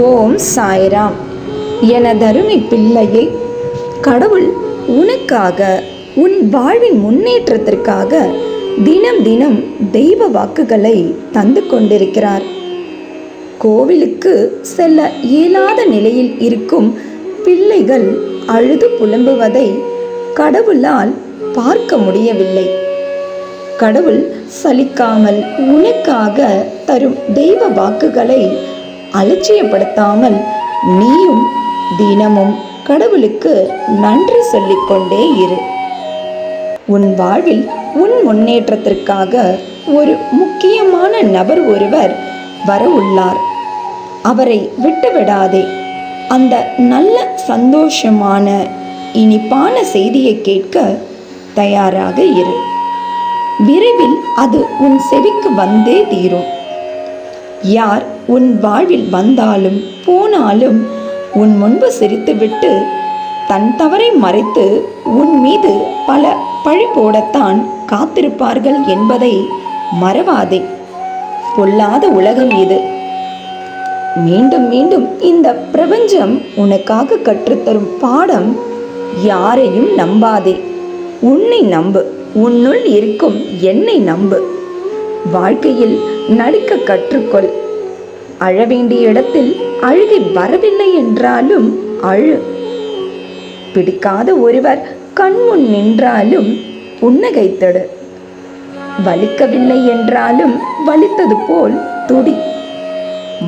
ஓம் சாய்ராம். எனதருமை பிள்ளையே, கடவுள் உனக்காக, உன் வாழ்வின் முன்னேற்றத்திற்காக தினம் தினம் தெய்வ வாக்குகளை தந்து கொண்டிருக்கிறார். கோவிலுக்கு செல்ல இயலாத நிலையில் இருக்கும் பிள்ளைகள் அழுது புலம்புவதை கடவுளால் பார்க்க முடியவில்லை. கடவுள் சலிக்காமல் உனக்காக தரும் தெய்வ வாக்குகளை அலட்சியப்படுத்தாமல் நீயும் தினமும் கடவுளுக்கு நன்றி சொல்லிக்கொண்டே இரு. உன் வாழ்வில் உன் முன்னேற்றத்திற்காக ஒரு முக்கியமான நபர் ஒருவர் வர உள்ளார். அவரை விட்டுவிடாதே. அந்த நல்ல சந்தோஷமான இனிப்பான செய்தியை கேட்க தயாராக இரு. விரைவில் அது உன் செவிக்கு வந்தே தீரும். யார் உன் வாழ்வில் வந்தாலும் போனாலும் உன் முன்பு சிரித்துவிட்டு தன் தவறை மறைத்து உன் மீது பல பழி போடத்தான் காத்திருப்பார்கள் என்பதை மறவாதே. பொல்லாத உலகம் இது. மீண்டும் மீண்டும் இந்த பிரபஞ்சம் உனக்காக கற்றுத்தரும் பாடம். யாரையும் நம்பாதே. உன்னை நம்பு. உன்னுள் இருக்கும் என்னை நம்பு. வாழ்க்கையில் நடிக்க கற்றுக்கொள். அழ வேண்டிய இடத்தில் அழுகை வரவில்லை என்றாலும் அழு. பிடிக்காத ஒருவர் கண்முன் நின்றாலும் புன்னகைத்தடு. வலிக்கவில்லை என்றாலும் வலித்தது போல் துடி.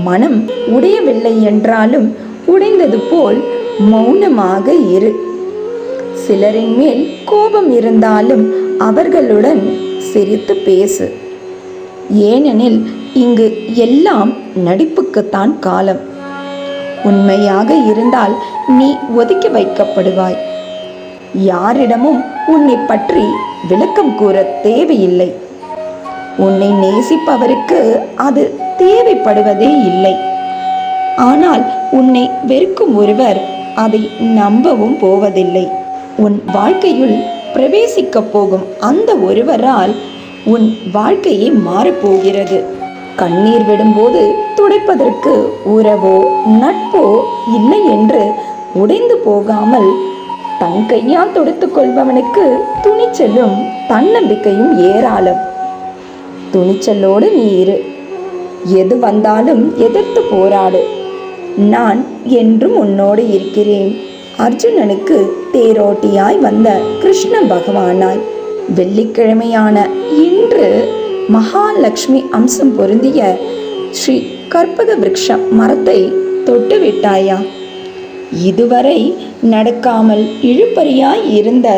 மனம் உடையவில்லை என்றாலும் உடைந்தது போல் மௌனமாக இரு. சிலரின் மேல் கோபம் இருந்தாலும் அவர்களுடன் சிரித்து பேசு. ஏனெனில் இங்கு எல்லாம் நடிப்புக்குத்தான் காலம். உண்மையாக இருந்தால் நீ ஒதுக்கி வைக்கப்படுவாய். யாரிடமும் உன்னை பற்றி விளக்கம் கூற தேவையில்லை. உன்னை நேசிப்பவருக்கு அது தேவைப்படுவதே இல்லை. ஆனால் உன்னை வெறுக்கும் ஒருவர் அதை நம்பவும் போவதில்லை. உன் வாழ்க்கையுள் பிரவேசிக்க போகும் அந்த ஒருவரால் உன் வாழ்க்கையே மாறப்போகிறது. கண்ணீர் விடும்போது துடைப்பதற்கு உறவோ நட்போ இல்லை என்று உடைந்து போகாமல் தன் கையால் துடைத்துக் கொள்பவனுக்கு துணிச்சலும் தன்னம்பிக்கையும் ஏராளம். துணிச்சலோடு நீ இரு. எது வந்தாலும் எதிர்த்து போராடு. நான் என்றும் உன்னோடு இருக்கிறேன். அர்ஜுனனுக்கு தேரோட்டியாய் வந்த கிருஷ்ண பகவானாய். வெள்ளிக்கிழமையான இன்று மகாலட்சுமி அம்சம் பொருந்திய ஸ்ரீ கற்பக விருட்ச மரத்தை தொட்டு விட்டாயா? இதுவரை நடக்காமல் இழுபறியாய் இருந்த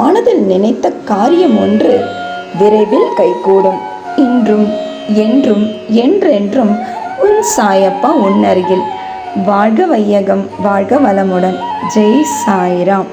மனதில் நினைத்த காரியம் ஒன்று விரைவில் கைகூடும். இன்றும் என்றும் என்றென்றும் உன் சாயப்பா உன் அருகில். வாழ்க வையகம், வாழ்க வளமுடன். ஜெய் சாய்ராம்.